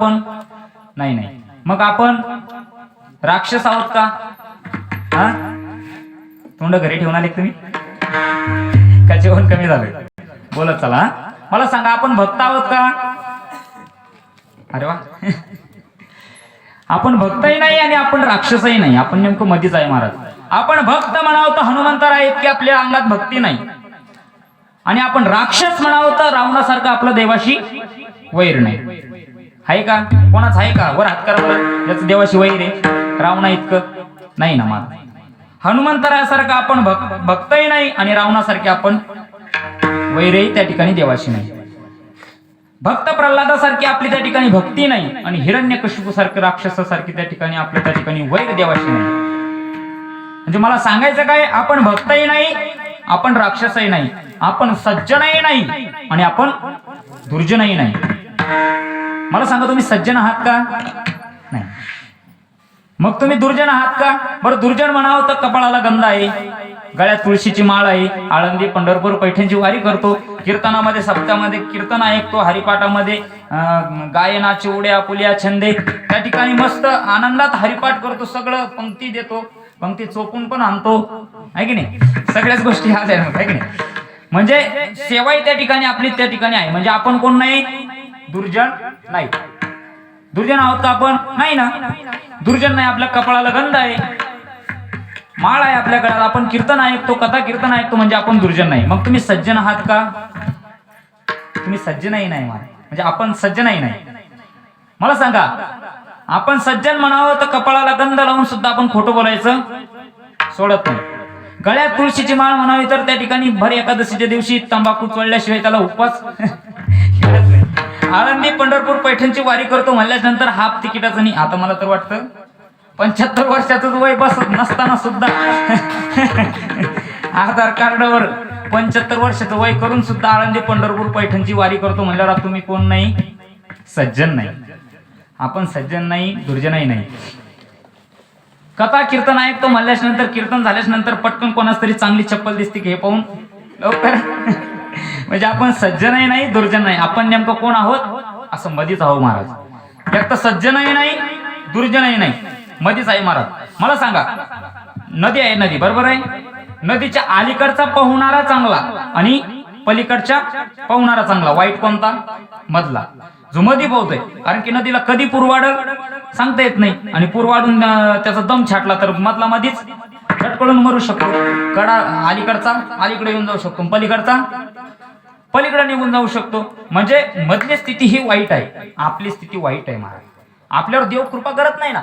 पण नाही नाही. मग आपण राक्षस आहोत का? हा, तोंड घरी ठेवून आले तुम्ही का? जेवण कमी झालं? बोलत चला. हा, मला सांगा, आपण भक्त आहोत का? अरे वा आपण भक्तही नाही आणि आपण राक्षसही नाही. आपण नेमकं मधीच आहे महाराज. आपण भक्त म्हणावं तर हनुमंतराय इतकी आपल्या अंगात भक्ती नाही, आणि आपण राक्षस म्हणावं तर रावणासारखं आपलं देवाशी वैर नाही. आहे का? कोणाच आहे का? वर हात करा बरं, याचं देवाशी वैर आहे. रावणा इतकं नाही ना महाराज. हनुमंतरायासारखं आपण भक्तही नाही आणि रावणासारखे आपण वैरही त्या ठिकाणी देवाशी नाही. भक्त प्रल्हादासारखी आपली त्या ठिकाणी भक्ती नाही आणि हिरण्यकशिपू सारखं राक्षसासारखी त्या ठिकाणी आपल्या त्या ठिकाणी वैर देवाशी नाही. म्हणजे मला सांगायचं काय, आपण भक्तही नाही, आपण राक्षसही नाही, आपण सज्जनही नाही आणि आपण दुर्जनही नाही. मला सांगा, तुम्ही सज्जन आहात का? नाही. मग तुम्ही दुर्जन आहात का? बरं, दुर्जन म्हणावं तर कपाळाला गंध आहे, गळ्यात तुळशीची माळ आहे, आळंदी पंढरपूर पैठणची वारी करतो, कीर्तनामध्ये सप्त्यामध्ये कीर्तन ऐकतो, हरिपाठामध्ये गायनाची उड्या पुल्या छंदे, त्या ठिकाणी मस्त आनंदात हरिपाठ करतो, सगळं पंक्ती देतो, पंक्ती चोपून पण आणतो, आहे की नाही? सगळ्याच गोष्टी आज आहे, आहे की नाही? म्हणजे सेवाही त्या ठिकाणी आपली त्या ठिकाणी आहे. म्हणजे आपण कोण नाही? दुर्जन नाही. दुर्जन आहोत का आपण? नाही ना. दुर्जन नाही. आपल्या कपाळाला गंध आहे, माळ आहे आपल्या गळ्यात, आपण कीर्तन ऐकतो, कथा कीर्तन ऐकतो, म्हणजे आपण दुर्जन नाही. मग तुम्ही सज्जन आहात का? तुम्ही सज्जनही नाही म्हणजे आपण सज्जनही नाही. मला सांगा, आपण सज्जन म्हणावं तर कपाळाला गंध लावून सुद्धा आपण खोटं बोलायचं सोडत नाही. गळ्यात तुळशीची माळ म्हणावी तर त्या ठिकाणी भर एकादशीच्या दिवशी तंबाखू चोळल्याशिवाय त्याला उपवास खेळत नाही. आळंदी पंढरपूर पैठणची वारी करतो म्हणल्यानंतर हाफ तिकिटाचं नाही. आता मला तर वाटतं 75 वर्षाचं वय बसत नसताना सुद्धा आधार कार्डावर 75 वर्षाचं वय करून सुद्धा आळंदी पंढरपूर पैठणची वारी करतो म्हणल्यावर तुम्ही कोण नाही? सज्जन नाही. आपण सज्जन नाही, दुर्जनही नाही. कथा कीर्तन ऐकतो म्हणल्याच नंतर, कीर्तन झाल्याच नंतर पटकन कोणाच तरी चांगली चप्पल दिसते की हे पाहून लवकर म्हणजे आपण सज्जनही नाही, दुर्जन नाही. आपण नेमकं कोण आहोत? असं मधीच आहोत महाराज. एक तर सज्जनही नाही, दुर्जनही नाही, मधीच आहे महाराज. मला सांगा, नदी आहे, नदी बरोबर आहे. नदीच्या अलीकडचा पोहणारा चांगला आणि पलीकडच्या पोहणारा चांगला. वाईट कोणता? मधला, जो मधी पोहतोय. कारण की नदीला कधी पूर वाढल सांगता येत नाही, आणि पूर वाढून त्याचा दम छाटला तर मधला मधीच झटकळून मरू शकतो. कडा अलीकडचा अलीकडे येऊन जाऊ शकतो, पलीकडचा पलीकडे निघून जाऊ शकतो. म्हणजे मधली स्थिती ही वाईट आहे, आपली स्थिती वाईट आहे महाराज. आपल्यावर देव कृपा करत नाही ना.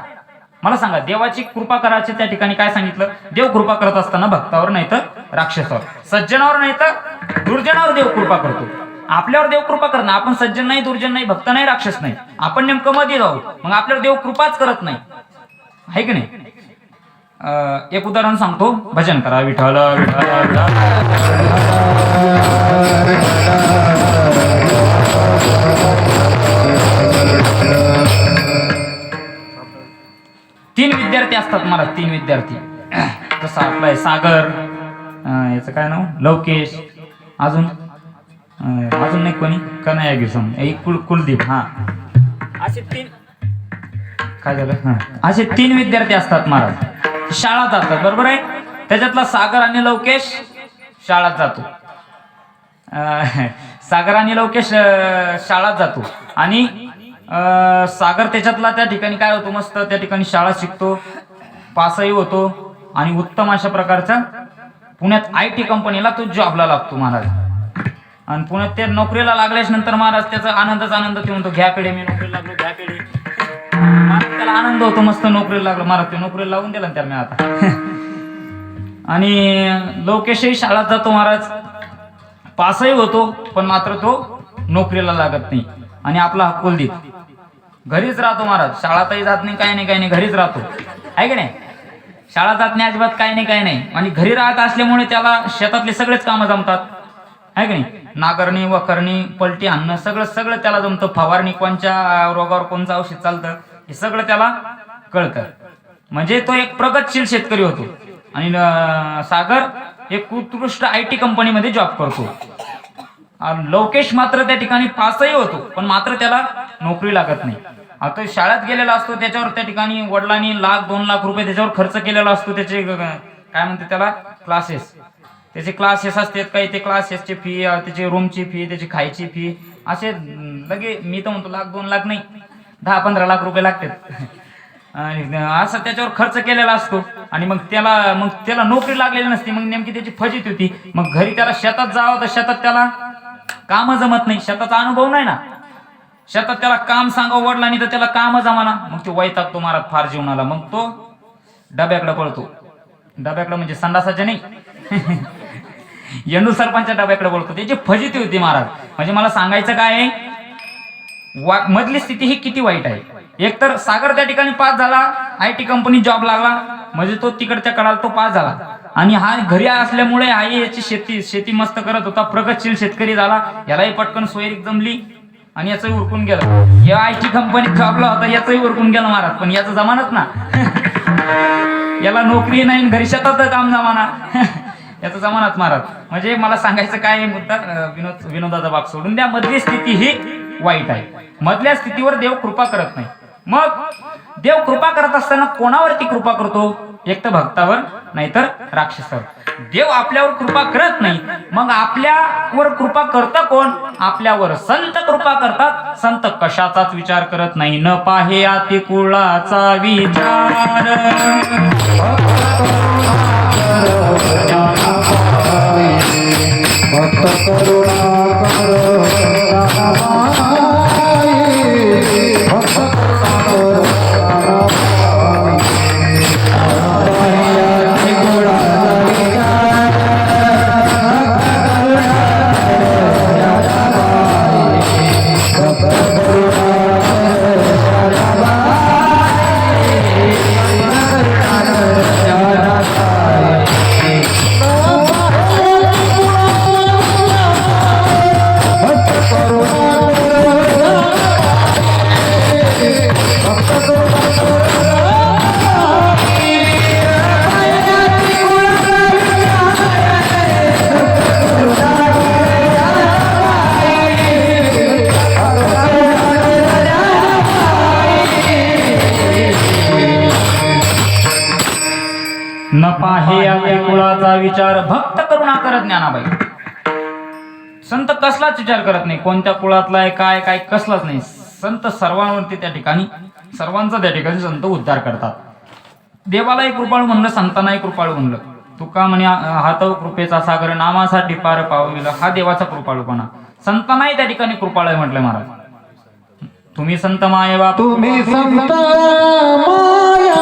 मला सांगा, देवाची कृपा करायची त्या ठिकाणी काय सांगितलं? देव कृपा करत असताना भक्तावर नाही तर राक्षसावर, सज्जनावर नाही तर दुर्जनावर देव कृपा करतो. आपल्यावर देव कृपा करणार, आपण सज्जन नाही, दुर्जन नाही, भक्त नाही, राक्षस नाही, आपण नेमकं मध्ये जाऊ. मग आपल्यावर देव कृपाच करत नाही, आहे की नाही? एक उदाहरण सांगतो, भजन करा विठ्ठल विठ्ठल. 3 विद्यार्थी असतात मला, 3 विद्यार्थी. जसं आपला सागर, याचं काय नाव, लवकेश, अजून नाही कोणी, कन्हैया गिसम, कुलदीप. हा, असे 3 काय झालं, हा, असे 3 विद्यार्थी असतात महाराज. शाळा जातात बरोबर आहे. त्याच्यातला सागर आणि लवकेश शाळेत जातो. सागर आणि लवकेश शाळेत जातो आणि सागर त्याच्यातला त्या ठिकाणी काय होतो, मस्त त्या ठिकाणी शाळा शिकतो, पासही होतो आणि उत्तम अशा प्रकारचा पुण्यात IT कंपनीला तो जॉबला लागतो महाराज. आणि पुण्यात ते नोकरीला लागल्याच नंतर महाराज त्याचा आनंदच आनंद. ते म्हणतो घ्या पेढे, मी नोकरीला लागलो, घ्या पेढे. त्याला आनंद होतो, मस्त नोकरीला लागलो महाराज. ते नोकरीला लावून दिला त्याला मी आता. आणि लवकेशही शाळेत जातो महाराज, पासही होतो, पण मात्र तो नोकरीला लागत नाही. आणि आपला कुलदीप घरीच राहतो महाराज, शाळातही जात नाही, काही नाही, घरीच राहतो, आहे की नाही? शाळा जात नाही अजिबात, काही नाही. आणि घरी राहत असल्यामुळे त्याला शेतातले सगळेच कामं जमतात, आहे की नाही? नागरणी, वखरणी, पलटी आणणं, सगळं त्याला जमतं. फवारणी, कोणत्या रोगावर कोणतं औषध चालतं, हे सगळं त्याला कळतं. म्हणजे तो एक प्रगतशील शेतकरी होतो. आणि सागर एक उत्कृष्ट IT कंपनीमध्ये जॉब करतो. लवकेश मात्र त्या ठिकाणी पासही होतो, पण मात्र त्याला नोकरी लागत नाही. आता शाळेत गेलेला असतो, त्याच्यावर त्या ठिकाणी वडिलांनी 1,00,000-2,00,000 रुपये त्याच्यावर खर्च केलेला असतो. त्याचे काय म्हणते त्याला क्लासेस, त्याचे क्लासेस असतात काही, ते क्लासेसची फी, त्याची रूमची फी, त्याची खायची फी, असे लगे मी तर म्हणतो 1,00,000-2,00,000 नाही, 10-15 लाख रुपये लागतात. आणि असं त्याच्यावर खर्च केलेला असतो. आणि मग त्याला नोकरी लागलेली नसती, मग नेमकी त्याची फजिती होती. मग घरी त्याला शेतात जावं तर शेतात त्याला काम जमत नाही, शेताचा अनुभव नाही ना, शेतात त्याला काम सांगावं वडिलांनी तर त्याला काम जमाना, मग तो वैतागतो महाराज फार जीवनाला. मग तो डब्याकडे पळतो, डब्याकडे म्हणजे संडासाच्या नाही येणू सरपंचच्या डब्याकडे पळतो. त्याची फजिती होती महाराज. म्हणजे मला सांगायचं काय आहे, मधली स्थिती ही किती वाईट आहे. एकतर सागर त्या ठिकाणी पास झाला, IT कंपनी जॉब लागला, म्हणजे तो तिकडच्या कडाला तो पास झाला. आणि हा घरी असल्यामुळे आई याची शेती मस्त करत होता, प्रगतशील शेतकरी झाला. यालाही पटकन सोयरी जमली आणि याचंही उरकून गेलं. या IT कंपनीत जॉबला होता, याचंही उरकून गेलं महाराज. पण याचं जमानच ना याला नोकरी नाही, घरी शेतात काम जमाना याचा जमानाच महाराज. म्हणजे मला सांगायचं काय मुद्दा, विनोदाचा भाग सोडून द्या. मधली स्थिती ही वाईट आहे. मधल्या स्थितीवर देव कृपा करत नाही. मग देव कृपा करत असताना कोणावरती कृपा करतो? एक तर भक्तावर, नाहीतर राक्षसावर. देव आपल्यावर कृपा करत नाही, मग आपल्यावर कृपा करतं कोण? आपल्यावर संत कृपा करतात. संत कशाचाच विचार करत नाही. न पाहे आती कुळाचा विचार, भक्त करुणा न पाहे आती कुळाचा विचार, भक्त करुणा करत ज्ञानाबाई. संत कसलाच विचार करत नाही, कोणत्या कुळातला आहे काय काय कसलाच नाही. संत सर्वांवरती त्या ठिकाणी, सर्वांचा त्या ठिकाणी संत उद्धार करतात. देवालाही कृपाळू म्हणलं, संतांनाही कृपाळू म्हणलं. तुका म्हणे हात कृपेचा सागर, नामासाठी पार पावविला, हा देवाचा कृपाळूपणा. संतांनाही त्या ठिकाणी कृपाळू म्हटलं महाराज. तुम्ही संत माये बाप, तुम्ही संत माया